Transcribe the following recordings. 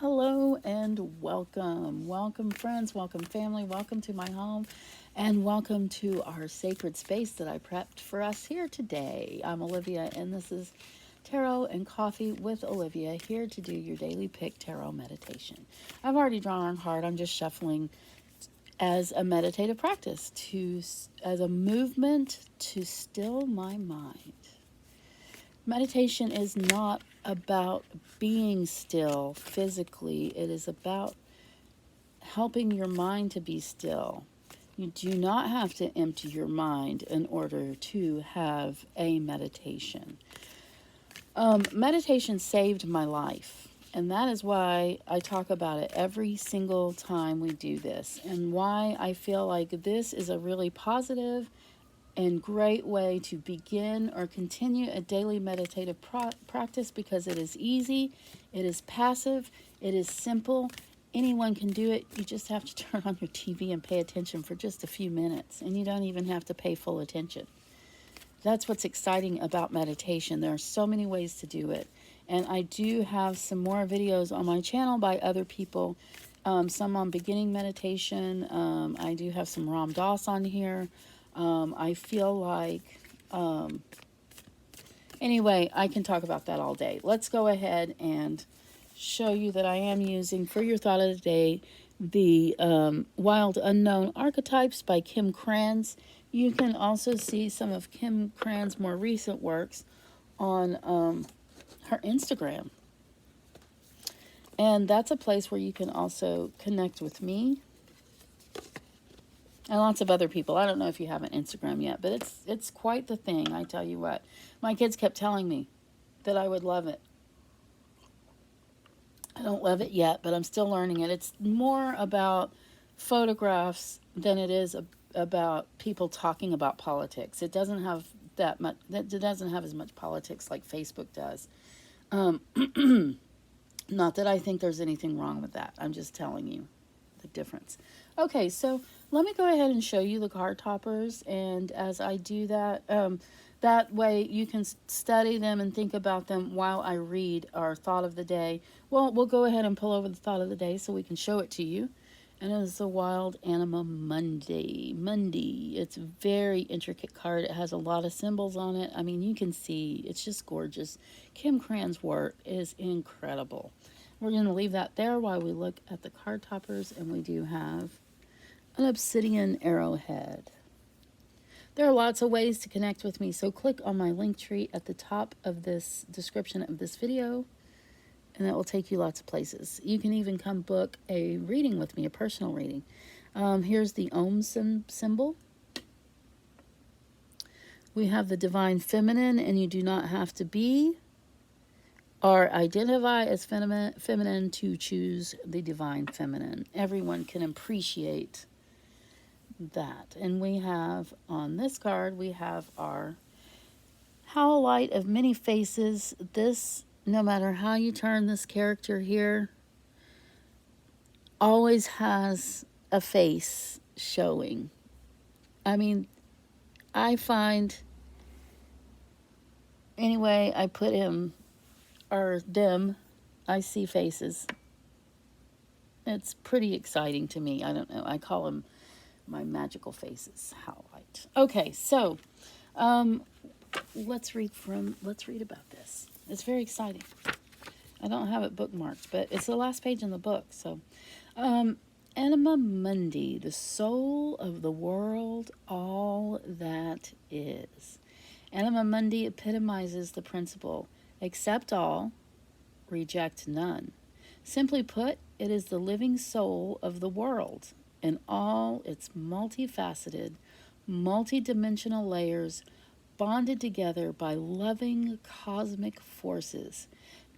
Hello and welcome. Welcome, friends. Welcome, family. Welcome to my home. And welcome to our sacred space that I prepped for us here today. I'm Olivia, and this is Tarot and Coffee with Olivia, here to do your daily pick tarot meditation. I've already drawn a card. I'm just shuffling as a meditative practice, as a movement to still my mind. Meditation is not about being still physically. It is about helping your mind to be still. You do not have to empty your mind in order to have a meditation. Meditation saved my life, and that is why I talk about it every single time we do this, and why I feel like this is a really positive and great way to begin or continue a daily meditative practice, because it is easy, it is passive, it is simple. Anyone can do it. You just have to turn on your TV and pay attention for just a few minutes, and you don't even have to pay full attention. That's what's exciting about meditation. There are so many ways to do it, and I do have some more videos on my channel by other people, some on beginning meditation. I do have some Ram Dass on here. I feel like, anyway, I can talk about that all day. Let's go ahead and show you that I am using, for your thought of the day, the Wild Unknown Archetypes by Krans. You can also see some of Krans' more recent works on her Instagram. And that's a place where you can also connect with me and lots of other people. I don't know if you have an Instagram yet, but it's quite the thing, I tell you what. My kids kept telling me that I would love it. I don't love it yet, but I'm still learning it. It's more about photographs than it is about people talking about politics. It doesn't have that much. It doesn't have as much politics like Facebook does. Not that I think there's anything wrong with that. I'm just telling you the difference. Okay, so let me go ahead and show you the card toppers, and as I do that, that way you can study them and think about them while I read our thought of the day. Well, we'll go ahead and pull over the thought of the day so we can show it to you. And it is the Wild Anima Monday. It's a very intricate card. It has a lot of symbols on it. I mean, you can see it's just gorgeous. Krans' work is incredible. We're going to leave that there while we look at the card toppers, and we do have an Obsidian Arrow-head. There are lots of ways to connect with me, so click on my link tree at the top of this description of this video, and that will take you lots of places. You can even come book a reading with me, a personal reading. Here's the Om symbol. We have the Devine Feminine, and you do not have to be or identify as feminine to choose the Divine Feminine. Everyone can appreciate that. And we have, on this card, we have our Howlite of Many faces. This, no matter how you turn this character here, always has a face showing. I mean, I find, anyway, I put him, or them, I see faces. It's pretty exciting to me. I don't know. I call them my magical faces. Howlite. Okay, so let's read about this. It's very exciting. I don't have it bookmarked, but it's the last page in the book. So, Anima Mundi, the soul of the world, all that is. Anima Mundi epitomizes the principle: accept all, reject none. Simply put, it is the living soul of the world in all its multifaceted, multidimensional layers, bonded together by loving cosmic forces.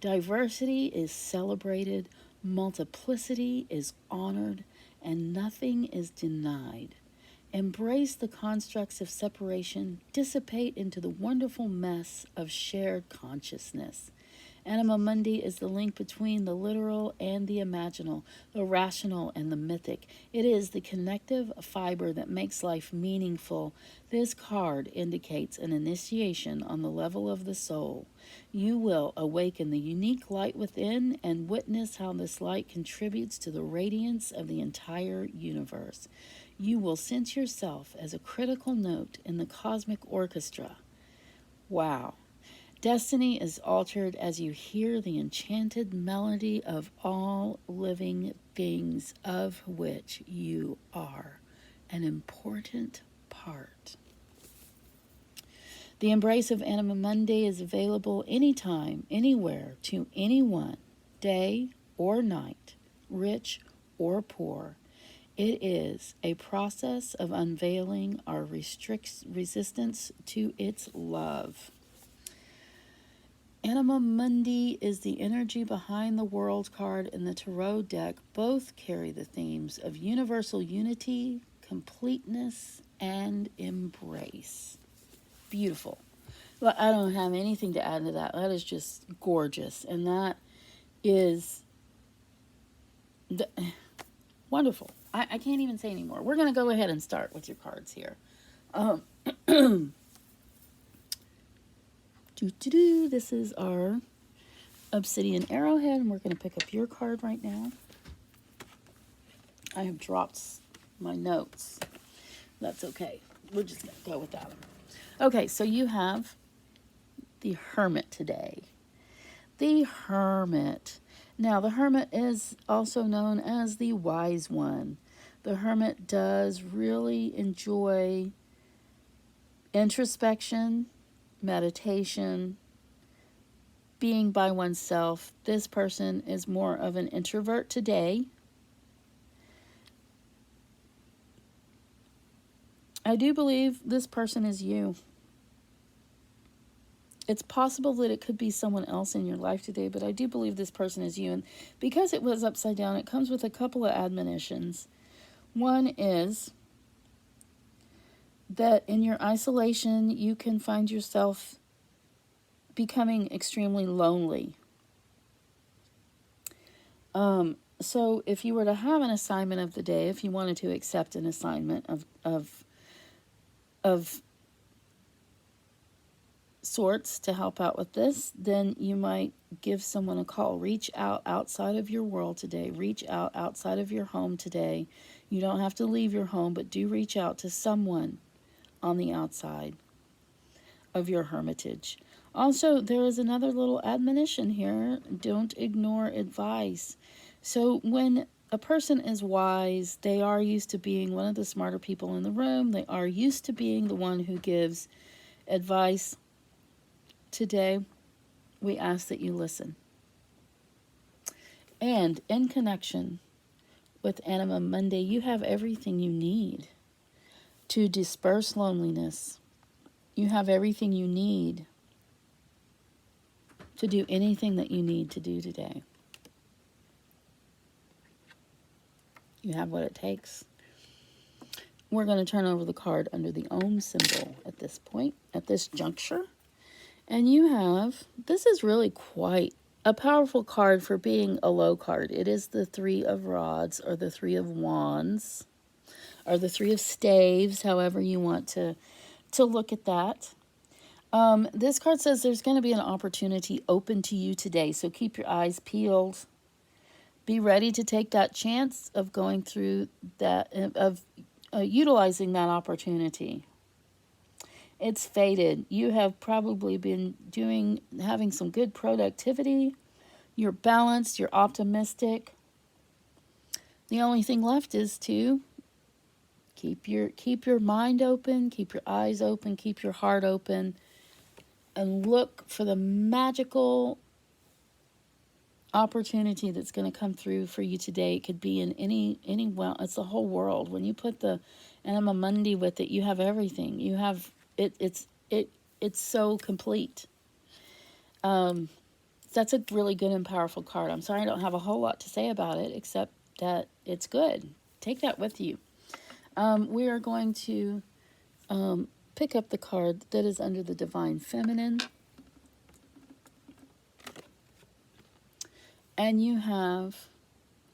Diversity is celebrated, multiplicity is honored, and nothing is denied. Embrace the constructs of separation, dissipate into the wonderful mess of shared consciousness. Anima Mundi is the link between the literal and the imaginal, the rational and the mythic. It is the connective fiber that makes life meaningful. This card indicates an initiation on the level of the soul. You will awaken the unique light within and witness how this light contributes to the radiance of the entire universe. You will sense yourself as a critical note in the cosmic orchestra. Wow. Destiny is altered as you hear the enchanted melody of all living things, of which you are an important part. The embrace of Anima Mundi is available anytime, anywhere, to anyone, day or night, rich or poor. It is a process of unveiling our resistance to its love. Anima Mundi is the energy behind the World card in the Tarot deck. Both carry the themes of universal unity, completeness, and embrace. Beautiful. Well, I don't have anything to add to that. That is just gorgeous. And that is wonderful. I can't even say anymore. We're going to go ahead and start with your cards here. This is our Obsidian Arrow-head, and we're going to pick up your card right now. I have dropped my notes. That's okay. We're just going to go with that one. Okay, so you have the Hermit today. The Hermit. Now, the Hermit is also known as the Wise One. The Hermit does really enjoy introspection, meditation, being by oneself. This person is more of an introvert today. I do believe this person is you. It's possible that it could be someone else in your life today, but I do believe this person is you. And because it was upside down, it comes with a couple of admonitions. One is that in your isolation, you can find yourself becoming extremely lonely. So if you were to have an assignment of the day, if you wanted to accept an assignment of sorts to help out with this, then you might give someone a call. Reach out outside of your world today. Reach out outside of your home today. You don't have to leave your home, but do reach out to someone on the outside of your hermitage. Also, there is another little admonition here. Don't ignore advice. So when a person is wise, they are used to being one of the smarter people in the room. They are used to being the one who gives advice. Today, we ask that you listen. And in connection with Anima Mundi, you have everything you need to disperse loneliness. You have everything you need to do anything that you need to do today. You have what it takes. We're going to turn over the card under the Om symbol at this point, at this juncture. And you have, this is really quite a powerful card for being a low card. It is the Three of Rods, or the Three of Wands, or the Three of Staves, however you want to look at that. This card says there's going to be an opportunity open to you today, so keep your eyes peeled. Be ready to take that chance of going through that, of utilizing that opportunity. It's faded. You have probably been having some good productivity. You're balanced. You're optimistic. The only thing left is to keep your mind open, keep your eyes open, keep your heart open, and look for the magical opportunity that's going to come through for you today. It could be in any well, it's the whole world. When you put the Anima Mundi with it, you have everything. You have it's so complete. That's a really good and powerful card. I'm sorry I don't have a whole lot to say about it, except that it's good. Take that with you. We are going to pick up the card that is under the Devine Feminine. And you have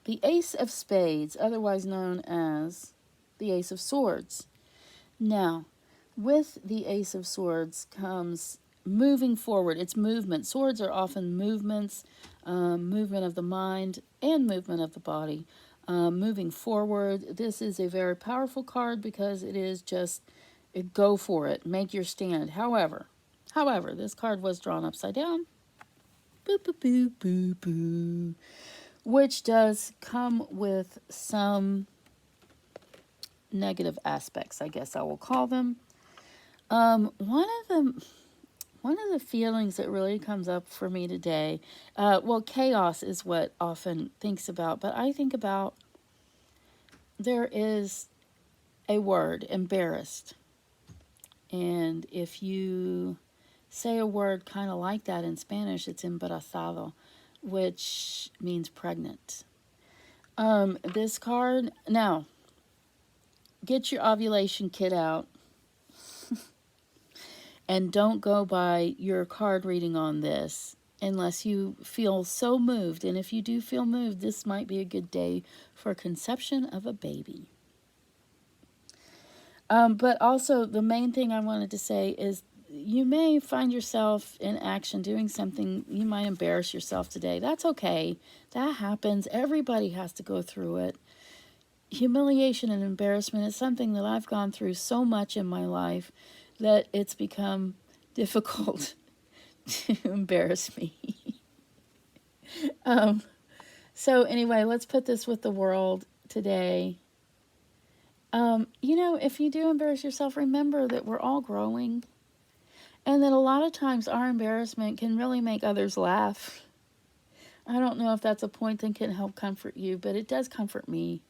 the Ace of Spades, otherwise known as the Ace of Swords. Now, with the Ace of Swords comes moving forward. It's movement. Swords are often movements, movement of the mind and movement of the body. Moving forward, this is a very powerful card because it is just go for it, make your stand. However, this card was drawn upside down. Boo, boo, boo, boo, boo. Which does come with some negative aspects, I guess I will call them. One of the feelings that really comes up for me today, well, chaos is what often thinks about, but I think about there is a word, embarrassed. And if you say a word kind of like that in Spanish, it's embarazado, which means pregnant. This card, now, get your ovulation kit out and don't go by your card reading on this unless you feel so moved. And if you do feel moved, this might be a good day for conception of a baby. But also, the main thing I wanted to say is you may find yourself in action doing something. You might embarrass yourself today. That's okay. That happens. Everybody has to go through it. Humiliation and embarrassment is something that I've gone through so much in my life that it's become difficult to embarrass me. So anyway, let's put this with the world today. If you do embarrass yourself, remember that we're all growing and that a lot of times our embarrassment can really make others laugh. I don't know if that's a point that can help comfort you, but it does comfort me.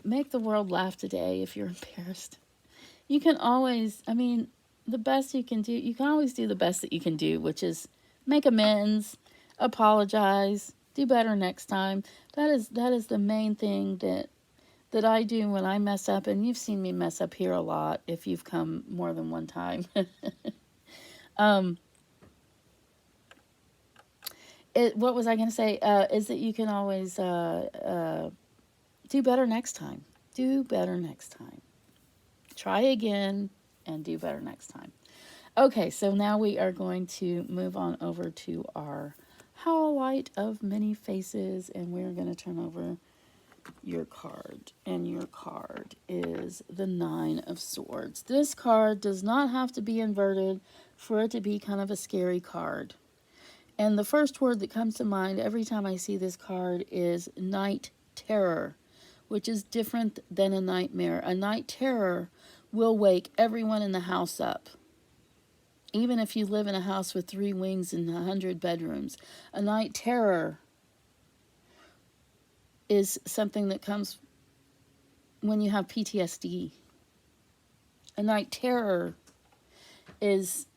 Make the world laugh today if you're embarrassed. You can always, the best you can do, you can always do the best that you can do, which is make amends, apologize, do better next time. That is the main thing that I do when I mess up, and you've seen me mess up here a lot if you've come more than one time. What was I going to say? Is that you can always do better next time. Do better next time. Try again and do better next time. Okay, so now we are going to move on over to our Howlite of Many Faces, and we're going to turn over your card, and your card is the Nine of Swords. This card does not have to be inverted for it to be kind of a scary card. And the first word that comes to mind every time I see this card is night terror, which is different than a nightmare. A night terror will wake everyone in the house up. Even if you live in a house with 3 wings and 100 bedrooms, a night terror is something that comes when you have PTSD. A night terror is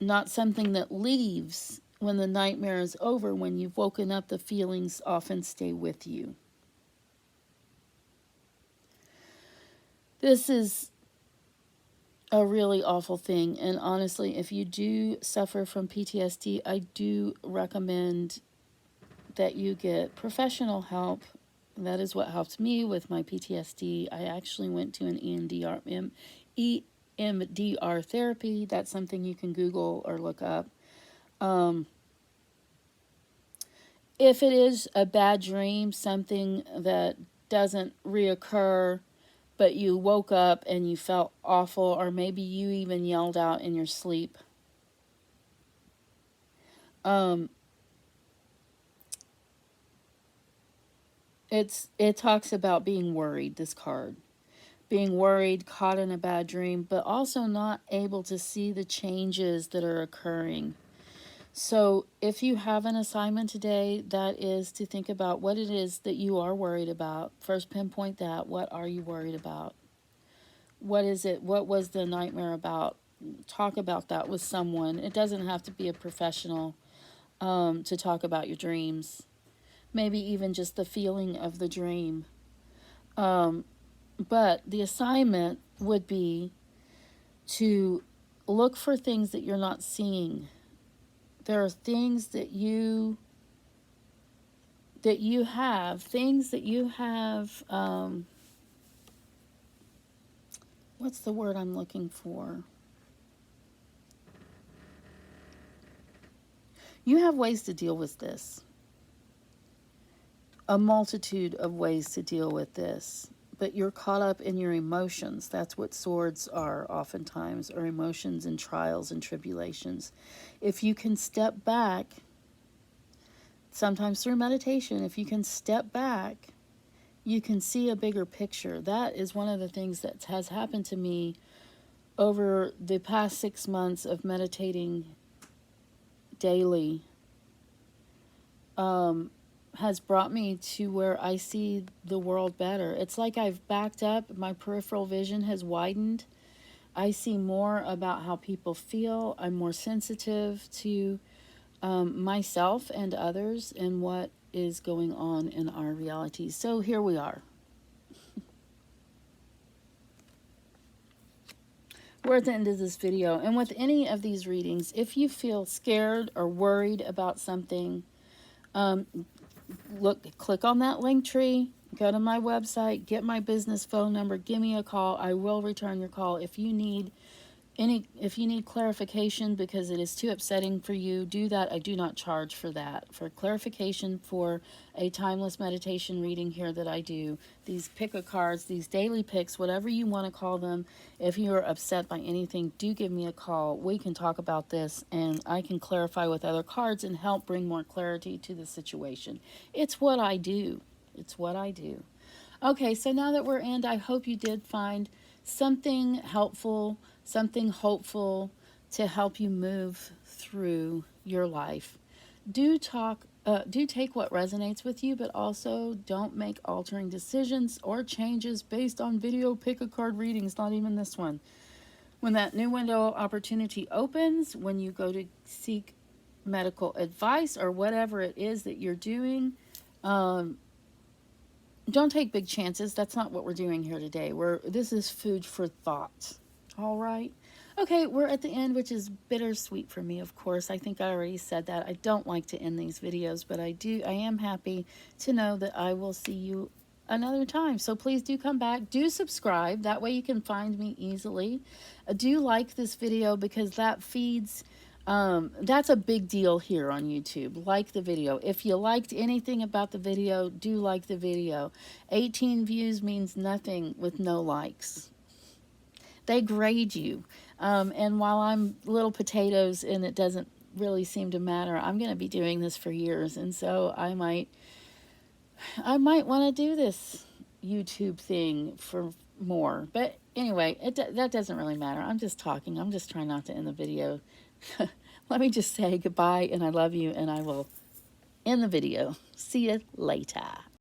not something that leaves when the nightmare is over. When you've woken up, the feelings often stay with you. This is a really awful thing, and honestly, if you do suffer from PTSD, I do recommend that you get professional help. That is what helped me with my PTSD. I actually went to an EMDR therapy. That's something you can Google or look up. If it is a bad dream, something that doesn't reoccur, but you woke up and you felt awful, or maybe you even yelled out in your sleep, it talks about being worried, this card. Being worried, caught in a bad dream, but also not able to see the changes that are occurring. So if you have an assignment today, that is to think about what it is that you are worried about. First, pinpoint that. What are you worried about? What is it? What was the nightmare about? Talk about that with someone. It doesn't have to be a professional to talk about your dreams. Maybe even just the feeling of the dream. But the assignment would be to look for things that you're not seeing. There are things that you that you have, things that you have, what's the word I'm looking for? You have ways to deal with this. A multitude of ways to deal with this. But you're caught up in your emotions. That's what swords are oftentimes, or emotions and trials and tribulations. If you can step back, sometimes through meditation, if you can step back, you can see a bigger picture. That is one of the things that has happened to me over the past 6 months of meditating daily. Has brought me to where I see the world better. It's like I've backed up, my peripheral vision has widened. I see more about how people feel. I'm more sensitive to myself and others and what is going on in our reality. So here we are. We're at the end of this video, and with any of these readings, if you feel scared or worried about something, click on that link tree, go to my website, get my business phone number, give me a call. I will return your call. If you need clarification because it is too upsetting for you, do that. I do not charge for that. For clarification for a timeless meditation reading here that I do, these pick-a-cards, these daily picks, whatever you want to call them, if you're upset by anything, do give me a call. We can talk about this and I can clarify with other cards and help bring more clarity to the situation. It's what I do. It's what I do. Okay, so now that we're in, I hope you did find something helpful, something hopeful to help you move through your life. Do take what resonates with you, but also don't make altering decisions or changes based on video pick-a-card readings, not even this one. When that new window opportunity opens, when you go to seek medical advice or whatever it is that you're doing, don't take big chances. That's not what we're doing here today. This is food for thought. All right. Okay, we're at the end, which is bittersweet for me, of course. I think I already said that. I don't like to end these videos, but I am happy to know that I will see you another time. So please do come back. Do subscribe. That way you can find me easily. Do like this video because that feeds... that's a big deal here on YouTube. Like the video. If you liked anything about the video, do like the video. 18 views means nothing with no likes. They grade you. And while I'm little potatoes and it doesn't really seem to matter, I'm going to be doing this for years. And so I might want to do this YouTube thing for more. But anyway, that doesn't really matter. I'm just talking. I'm just trying not to end the video. Let me just say goodbye and I love you, and I will end the video. See you later.